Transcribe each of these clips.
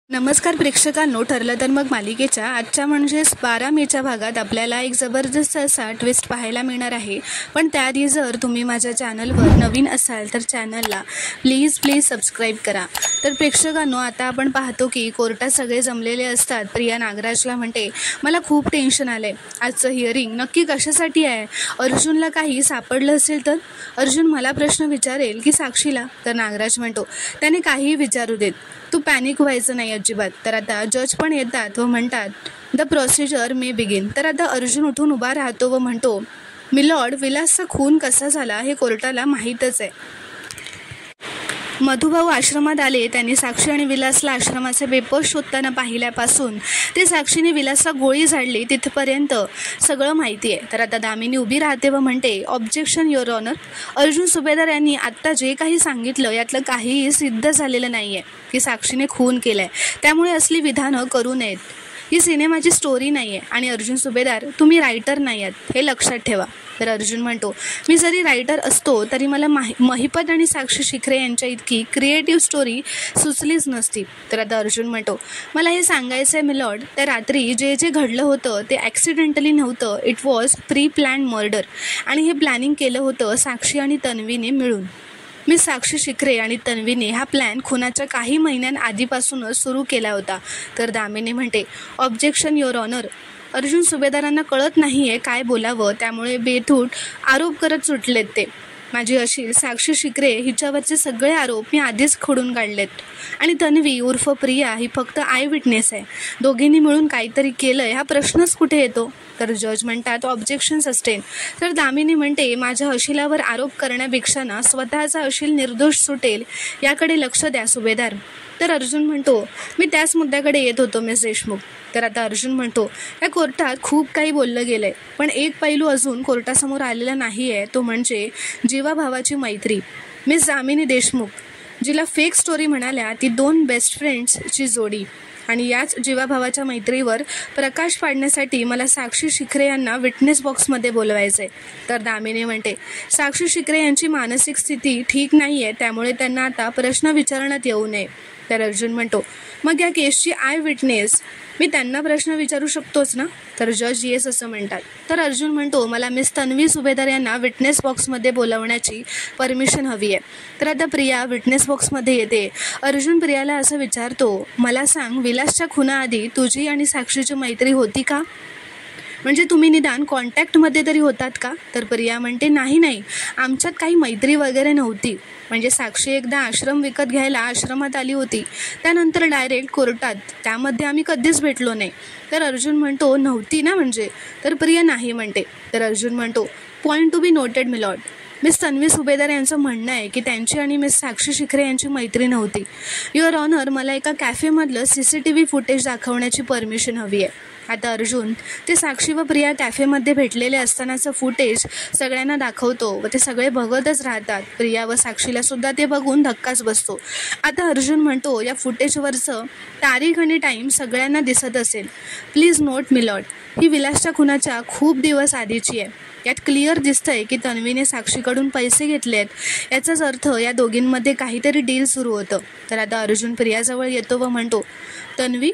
नमस्कार प्रेक्षकांनो, ठरलं तर मग मालिकेच्या आजच्या म्हणजेच 12 मेच्या भागात आपल्याला एक जबरदस्त असा ट्विस्ट पाहायला मिळणार आहे. पण त्याआधी जर तुम्ही माझ्या चॅनलवर नवीन असाल तर चॅनलला प्लीज सबस्क्राईब करा. तर प्रेक्षकांनो, आता आपण पाहतो की कोर्टात सगळे जमलेले असतात. प्रिया नागराजला म्हणते, मला खूप टेन्शन आलंय, आजचं हिअरिंग नक्की कशासाठी आहे? अर्जुनला काही सापडलं असेल तर? अर्जुन मला प्रश्न विचारेल की साक्षीला? तर नागराज म्हणतो, त्याने काहीही विचारू देत, तू पॅनिक व्हायचं नाही अजिबात. तर आता जज पण येतात व म्हणतात, द प्रोसिजर मे बिगिन. तर आता अर्जुन उठून उभा राहतो व म्हणतो, मिलॉर्ड, विलासचा खून कसा झाला हे कोर्टाला माहीतच आहे. मधुभाऊ आश्रमात आले, त्यांनी साक्षी आणि विलासला आश्रमाचे पेपर्स शोधताना पाहिल्यापासून ते साक्षीने विलासला गोळी झाडली तिथपर्यंत सगळं माहिती आहे. तर आता दामिनी उभी राहते व म्हणते, ऑब्जेक्शन युअर ऑनर. अर्जुन सुभेदार यांनी आत्ता जे काही सांगितलं यातलं काहीही सिद्ध झालेलं नाही आहे की साक्षीने खून केला आहे. त्यामुळे असली विधानं करू नयेत. ही सिनेमाची स्टोरी नाही आहे आणि अर्जुन सुभेदार, तुम्ही रायटर नाही आहात हे लक्षात ठेवा. तर अर्जुन म्हणतो, मी जरी रायटर असतो तरी मला महिपत आणि साक्षी शिखरे यांच्या इतकी क्रिएटिव्ह स्टोरी सुचलीच नसती. तर आता अर्जुन म्हणतो, मला हे सांगायचं आहे मिलॉर्ड, त्या रात्री जे घडलं होतं ते ॲक्सिडेंटली नव्हतं, it was pre planned murder. आणि हे प्लॅनिंग केलं होतं साक्षी आणि तन्वीने मिळून. मी साक्षी शिखरे आणि तन्वीने हा प्लॅन खुनाच्या काही महिन्यांआधीपासूनच सुरू केला होता. तर दामिनी म्हणते, ऑब्जेक्शन युअर ऑनर. अर्जुन सुभेदारांना कळत नाही आहे काय बोलावं, त्यामुळे बेथूट आरोप करत सुटलेत ते. माझी अशी साक्षी शिखरे हिच्यावरचे सगळे आरोप मी आधीच खोडून काढलेत आणि तन्वी उर्फ प्रिया ही फक्त आय विटनेस आहे. दोघींनी मिळून काहीतरी केलंय हा प्रश्नच कुठे येतो? तर जज म्हणतात, ऑब्जेक्शन सस्टेन. तर दामिनी म्हणते, माझ्या अशिलावर आरोप करण्यापेक्षा ना स्वतःचा अशील निर्दोष सुटेल याकडे लक्ष द्या सुभेदार. तर अर्जुन म्हणतो, मी त्याच मुद्द्याकडे येत होतो मिस देशमुख. तर आता अर्जुन म्हणतो, या कोर्टात खूप काही बोललं गेलंय, पण एक पैलू अजून कोर्टासमोर आलेला नाही आहे, तो म्हणजे जीवाभावाची मैत्री. मिस दामिनी देशमुख, जिला फेक स्टोरी म्हणाल्या, ती 2 बेस्ट फ्रेंड्सची जोडी. आणि याच जीवाभावाच्या मैत्रीवर प्रकाश पाडण्यासाठी मला साक्षी शिखरे यांना विटनेस बॉक्समध्ये बोलवायचं आहे. तर दामिनी म्हणते, साक्षी शिखरे यांची मानसिक स्थिती ठीक नाही आहे, त्यामुळे त्यांना आता प्रश्न विचारण्यात येऊ नये. तर अर्जुन म्हणतो, मग या केसची आय विटनेस, मी त्यांना प्रश्न विचारू शकतोच ना? तर जज येस असं म्हणतात. तर अर्जुन म्हणतो, मला मिस तन्वी सुभेदार यांना विटनेस बॉक्समध्ये बोलवण्याची परमिशन हवी आहे. तर आता प्रिया विटनेस बॉक्समध्ये येते. अर्जुन प्रियाला असं विचारतो, मला सांग, विलासच्या खुनाआधी तुझी आणि साक्षीची मैत्री होती का? म्हणजे तुम्ही निदान कॉन्टॅक्टमध्ये तरी होतात का? तर प्रिया म्हणते, नाही, आमच्यात काही मैत्री वगैरे नव्हती. म्हणजे साक्षी एकदा आश्रम विकत घ्यायला आश्रमात आली होती, त्यानंतर डायरेक्ट कोर्टात, त्यामध्ये आम्ही कधीच भेटलो नाही. तर अर्जुन म्हणतो, नव्हती ना म्हणजे? तर प्रिया नाही म्हणते. तर अर्जुन म्हणतो, point to be noted milord. Miss Tanvi Subhedar यांचं म्हणणं आहे की त्यांची आणि मिस साक्षी शिखरे यांची मैत्री नव्हती. युअर ऑनर, मला एका कॅफेमधलं CCTV फुटेज दाखवण्याची परमिशन हवी आहे. आता अर्जुन ते साक्षी व प्रिया कॅफेमध्ये भेटलेले असतानाचं फुटेज सगळ्यांना दाखवतो व ते सगळे बघतच राहतात. प्रिया व साक्षीला सुद्धा ते बघून धक्काच बसतो. आता अर्जुन म्हणतो, या फुटेजवरचं तारीख आणि टाईम सगळ्यांना दिसत असेल. प्लीज नोट मिलॉर्ड, ही विलासच्या खुनाच्या खूप दिवस आधीची आहे. यात क्लिअर दिसतंय की तन्वीने साक्षीकडून पैसे घेतलेत. याचाच अर्थ या दोघींमध्ये काहीतरी डील सुरू होतं. तर आता अर्जुन प्रियाजवळ येतो व म्हणतो, तन्वी,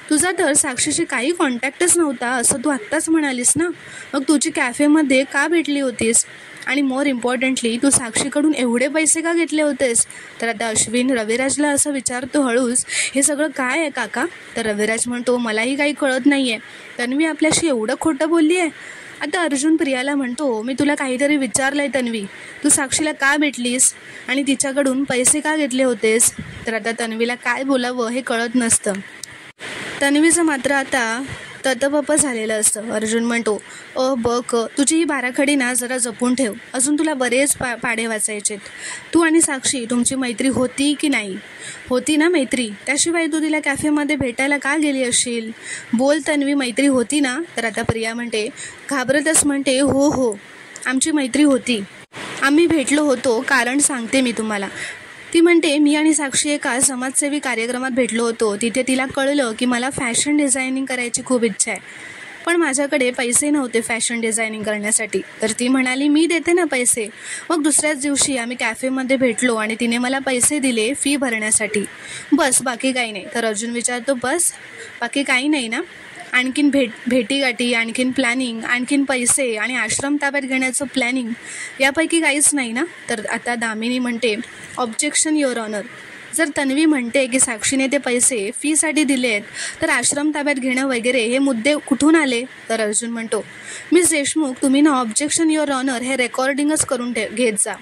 तुझा तर साक्षीशी काही कॉन्टॅक्टच नव्हता असं तू आत्ताच म्हणालीस ना? मग तुझी कॅफेमध्ये का भेटली होतीस? आणि मोर इम्पॉर्टंटली, तू साक्षीकडून एवढे पैसे का घेतले होतेस? तर आता अश्विन रविराजला असं विचारतो हळूच, हे सगळं काय आहे काका? तर रविराज म्हणतो, मलाही काही कळत नाही आहे. तन्वी आपल्याशी एवढं खोटं बोलली आहे? आता अर्जुन प्रियाला म्हणतो, मी तुला काहीतरी विचारलं आहे तन्वी, तू साक्षीला का भेटलीस आणि तिच्याकडून पैसे का घेतले होतेस? तर आता तन्वीला काय बोलावं हे कळत नसतं. तन्वीचं मात्र आता ततपप झालेलं असतं. अर्जुन म्हणतो, तुझी ही बाराखडी ना जरा जपून ठेव, अजून तुला बरेच पाढे वाचायचेत. तू आणि साक्षी, तुमची मैत्री होती की नाही? होती ना मैत्री, त्याशिवाय तू तिला कॅफेमध्ये भेटायला का गेली असशील? बोल तन्वी, मैत्री होती ना? तर आता प्रिया म्हणते, घाबरतच म्हणते, हो, आमची मैत्री होती, आम्ही भेटलो होतो, कारण सांगते मी तुम्हाला. ती म्हणते, मी आणि साक्षी एका समाजसेवी कार्यक्रमात भेटलो होतो. तिथे तिला कळलं की मला फॅशन डिझायनिंग करायची खूप इच्छा आहे. पण माझ्याकडे पैसे नव्हते फॅशन डिझायनिंग करण्यासाठी. तर ती म्हणाली, मी देते ना पैसे. मग दुसऱ्याच दिवशी आम्ही कॅफेमध्ये भेटलो आणि तिने मला पैसे दिले फी भरण्यासाठी. बस, बाकी काही नाही. तर अर्जुन विचारतो, बस बाकी काही नाही ना? आणखीन भेटीगाठी, आणखीन प्लॅनिंग, आणखीन पैसे आणि आश्रम ताब्यात घेण्याचं प्लॅनिंग यापैकी काहीच नाही ना? तर आता दामिनी म्हणते, ऑब्जेक्शन युअर ऑनर. जर तन्वी म्हणते की साक्षीने ते पैसे फीसाठी दिलेत, तर आश्रम ताब्यात घेणं वगैरे हे मुद्दे कुठून आले? तर अर्जुन म्हणतो, मिस देशमुख, तुम्ही ना ऑब्जेक्शन युअर ऑनर हे रेकॉर्डिंगच करून घेत जा.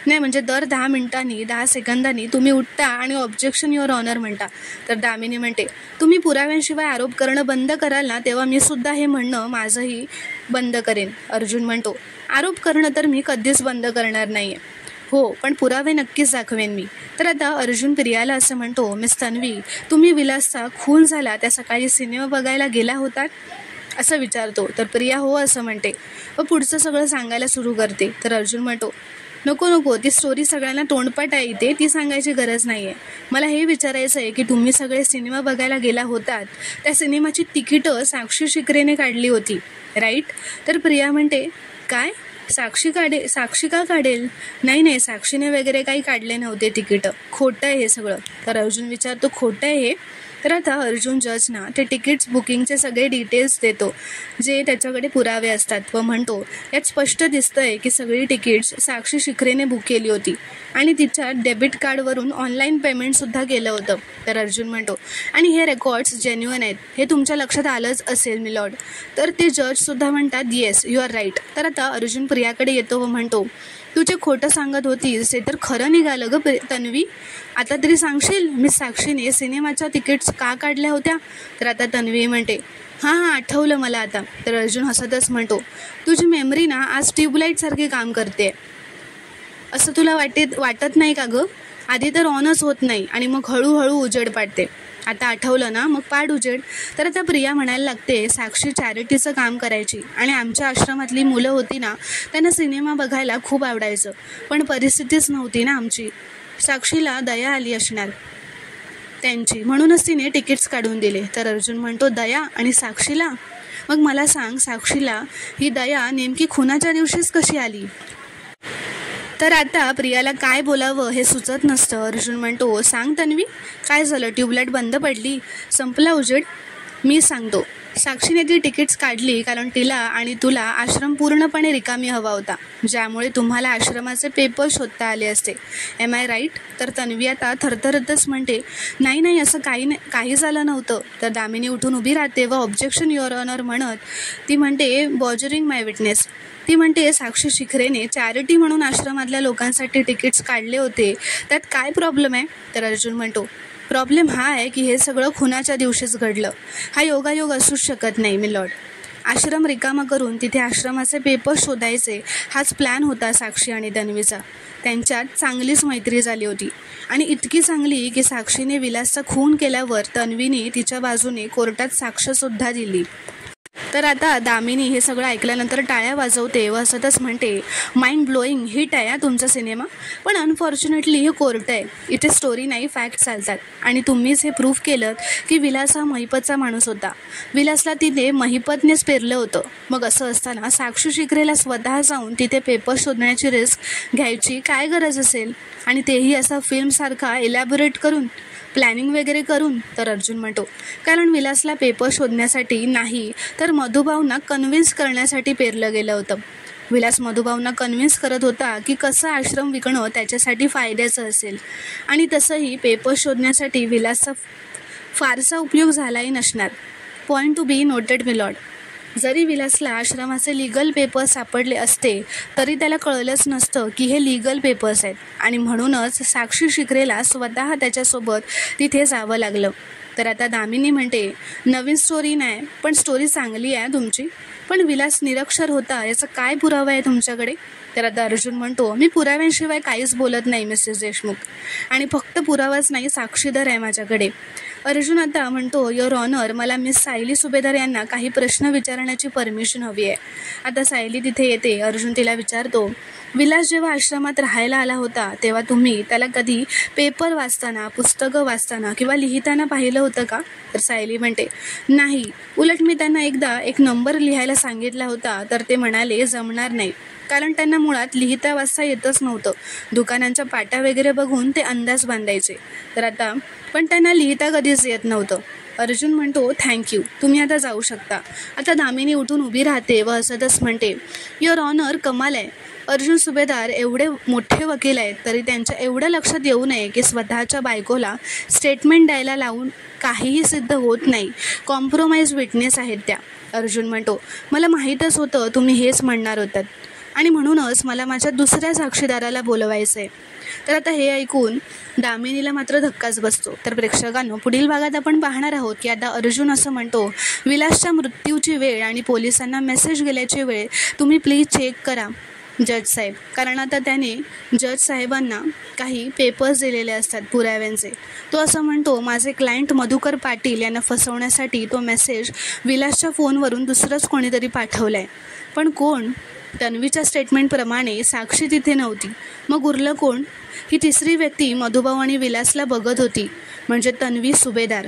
नाही म्हणजे दर 10 मिनिटांनी 10 सेकंदांनी तुम्ही उठता आणि ऑब्जेक्शन युअर ऑनर म्हणता. तर दामिनी म्हणते, तुम्ही पुराव्यांशिवाय आरोप करणं बंद कराल ना, तेव्हा मी सुद्धा हे म्हणणं माझंही बंद करेन. अर्जुन म्हणतो, आरोप करणं तर मी कधीच बंद करणार नाही आहे. हो, पण पुरावे नक्कीच दाखवेन मी. तर आता अर्जुन प्रियाला असं म्हणतो, मिस तन्वी, तुम्ही विलासचा खून झाला त्या सकाळी सिनेमा बघायला गेला होतात असं विचारतो. तर प्रिया हो असं म्हणते व पुढचं सगळं सांगायला सुरू करते. तर अर्जुन म्हणतो, नको, ती स्टोरी सगळ्यांना तोंडपाठ आहे, इथे ती सांगायची गरज नाही आहे. मला हे विचारायचं आहे की तुम्ही सगळे सिनेमा बघायला गेला होतात, त्या सिनेमाची तिकीटं साक्षी शिकरेने काढली होती, राईट? तर प्रिया म्हणते, काय? साक्षी का काढेल? नाही, साक्षीने वगैरे काही काढले नव्हते तिकीटं, खोटं आहे हे सगळं. तर अर्जुन विचारतो, खोटं आहे हे? तर आता अर्जुन जजना ते तिकीट्स बुकिंगचे सगळे डिटेल्स देतो, जे त्याच्याकडे पुरावे असतात, व म्हणतो, यात स्पष्ट दिसतंय की सगळी तिकीट्स साक्षी शिखरेने बुक केली होती आणि तिच्या डेबिट कार्डवरून ऑनलाईन पेमेंटसुद्धा केलं होतं. तर अर्जुन म्हणतो, आणि हे रेकॉर्ड्स जेन्युइन आहेत, हे तुमच्या लक्षात आलंच असेल मिलॉर्ड. तर ते जजसुद्धा म्हणतात, येस यू आर राईट. तर आता अर्जुन प्रियाकडे येतो व म्हणतो, तू जे खोटं सांगत होतीस ते तर खरं निघालं ग तन्वी. आता तरी सांगशील मी साक्षीने सिनेमाच्या तिकीट्स का काढल्या होत्या? तर आता तन्वी म्हणते, हां आठवलं मला आता. तर अर्जुन हसतच म्हणतो, तुझी मेमरी ना आज ट्यूबलाईटसारखी काम करते. असं तुला वाटत नाही का गं? आधी तर ऑनच होत नाही आणि मग हळूहळू उजेड पाडते. आता आठवलं ना, मग पाड उजेड. तर आता प्रिया म्हणायला लागते, साक्षी चॅरिटीचं काम करायची आणि आमच्या आश्रमातली मुलं होती ना, त्यांना सिनेमा बघायला खूप आवडायचं, पण परिस्थितीच नव्हती ना आमची. साक्षीला दया आली असणार त्यांची, म्हणूनच तिने तिकीट्स काढून दिले. तर अर्जुन म्हणतो, दया आणि साक्षीला? मग मला सांग, साक्षीला ही दया नेमकी खुनाच्या दिवशीच कशी आली? तर आता प्रियाला काय बोलावं हे सुचत नसतं. अर्जुन म्हणतो, सांग तन्वी, काय झालं? ट्यूबलाईट बंद पडली? संपला उजेड? मी सांगतो. साक्षीने ती तिकीट्स काढली कारण तिला आणि तुला आश्रम पूर्णपणे रिकामी हवा होता, ज्यामुळे तुम्हाला आश्रमाचे पेपर शोधता आले असते. Am I right? तर तन्वी आता थरथरतच म्हणते, नाही असं काही झालं नव्हतं. तर दामिनी उठून उभी राहते व ऑब्जेक्शन युअर ऑनर म्हणत ती म्हणते, बॉजरिंग माय विटनेस. ती म्हणते, साक्षी शिखरेने चॅरिटी म्हणून आश्रमातल्या लोकांसाठी तिकीट्स काढले होते, त्यात काय प्रॉब्लेम आहे? तर अर्जुन म्हणतो, प्रॉब्लेम हा आहे की हे सगळं खुनाच्या दिवशीच घडलं. हा योगायोग असूच शकत नाही मिलॉर्ड. आश्रम रिकामा करून तिथे आश्रमाचे पेपर शोधायचे हाच प्लॅन होता साक्षी आणि तन्वीचा. त्यांच्यात चांगलीच मैत्री झाली होती आणि इतकी चांगली की साक्षीने विलासचा खून केल्यावर तन्वीने तिच्या बाजूने कोर्टात साक्षसुद्धा दिली. तर आता दामिनी हे सगळं ऐकल्यानंतर टाळ्या वाजवते व असतच म्हणते, माइंड ब्लोईंग हिट आहे तुमचा सिनेमा, पण अनफॉर्च्युनेटली हे कोर्ट आहे, इथे स्टोरी नाही फॅक्ट चालतात. आणि तुम्हीच हे प्रूफ केलं की विलास हा महिपतचा माणूस होता. विलासला तिथे महिपतनेच पेरलं होतं. मग असं असताना साक्षी शिखरेला स्वतः जाऊन तिथे पेपर शोधण्याची रिस्क घ्यायची काय गरज असेल? आणि तेही असा फिल्मसारखा इलॅबोरेट करून, प्लॅनिंग वगैरे करून? तर अर्जुन म्हणतो, कारण विलासला पेपर शोधण्यासाठी नाही तर मधुभाऊंना कन्व्हिन्स करण्यासाठी पेरलं गेलं होतं. विलास मधुभाऊंना कन्व्हिन्स करत होता की कसं आश्रम विकणं त्याच्यासाठी फायद्याचं असेल, आणि तसंही पेपर शोधण्यासाठी विलासचा फारसा उपयोग झालाही नसणार. Point to be noted milord. जरी विलासला आश्रमाचे लीगल पेपर्स सापडले असते तरी त्याला कळलंच नसतं की हे लीगल पेपर्स आहेत, आणि म्हणूनच साक्षी शिखरेला स्वतः त्याच्यासोबत तिथे जावं लागलं. तर आता दामिनी म्हणते, नवीन स्टोरी नाही, पण स्टोरी चांगली आहे तुमची, पण विलास निरक्षर होता याचा काय पुरावा आहे तुमच्याकडे? तर आता अर्जुन म्हणतो, मी पुराव्यांशिवाय काहीच बोलत नाही मिसेस देशमुख, आणि फक्त पुरावाच नाही, साक्षीदार आहे माझ्याकडे. अर्जुन आता म्हणतो, युअर ऑनर, मला मिस सायली सुभेदार यांना काही प्रश्न विचारण्याची परमिशन हवी आहे. आता सायली तिथे येते. अर्जुन तिला विचारतो, विलास जेव्हा आश्रमात राहायला आला होता तेव्हा तुम्ही त्याला कधी पेपर वाचताना, पुस्तकं वाचताना किंवा लिहिताना पाहिलं होतं का? तर सायली म्हणते, नाही. उलट मी त्यांना एकदा एक नंबर लिहायला सांगितला होता तर ते म्हणाले जमणार नाही, कारण त्यांना मुळात लिहिता वाचता येतच नव्हतं. दुकानांच्या पाट्या वगैरे बघून ते अंदाज बांधायचे. तर आता पण त्यांना लिहिता कधीच येत नव्हतं. अर्जुन म्हणतो, थँक्यू, तुम्ही आता जाऊ शकता. आता दामिनी उठून उभी राहते व हसतच म्हणते, युअर ऑनर, कमाल आहे. अर्जुन सुभेदार एवढे मोठे वकील आहेत तरी त्यांच्या एवढं लक्षात येऊ नये की स्वतःच्या बायकोला स्टेटमेंट द्यायला लावून काहीही सिद्ध होत नाही. कॉम्प्रोमाइज विटनेस आहेत त्या. अर्जुन म्हणतो, मला माहीतच होतं तुम्ही हेच म्हणणार होतात आणि म्हणूनच मला माझ्या दुसऱ्या साक्षीदाराला बोलवायचं आहे. तर आता हे ऐकून दामिनीला मात्र धक्काच बसतो. तर प्रेक्षकांनो, पुढील भागात आपण पाहणार आहोत की आता अर्जुन असं म्हणतो, विलासच्या मृत्यूची वेळ आणि पोलिसांना मेसेज गेल्याची वेळ तुम्ही प्लीज चेक करा जज साहेब, कारण आता त्याने जज साहेबांना काही पेपर्स दिलेले असतात पुराव्यांचे. तो असं म्हणतो, माझे क्लायंट मधुकर पाटील यांना फसवण्यासाठी तो मेसेज विलासच्या फोनवरून दुसरंच कोणीतरी पाठवला आहे. पण कोण? तन्वीच्या स्टेटमेंटप्रमाणे साक्षी तिथे नव्हती. मग उरलं कोण? ही तिसरी व्यक्ती मधुभाऊ आणि विलासला बघत होती, म्हणजे तन्वी सुभेदार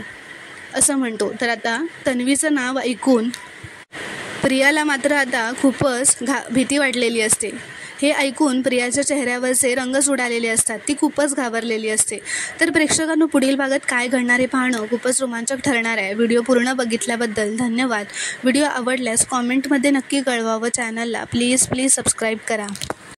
असं म्हणतो. तर आता तन्वीचं नाव ऐकून प्रियाला मात्र आता खूपच भीती वाटलेली असते. हे ऐकून प्रियाच्या चेहऱ्यावरचे रंगच उडालेले असतात. ती खूपच घाबरलेली असते. तर प्रेक्षकांनो, पुढील भागात काय घडणार हे पाहणं खूपच रोमांचक ठरणार आहे. व्हिडिओ पूर्ण बघितल्याबद्दल धन्यवाद. व्हिडिओ आवडल्यास कॉमेंटमध्ये नक्की कळवा व चॅनलला प्लीज सबस्क्राईब करा.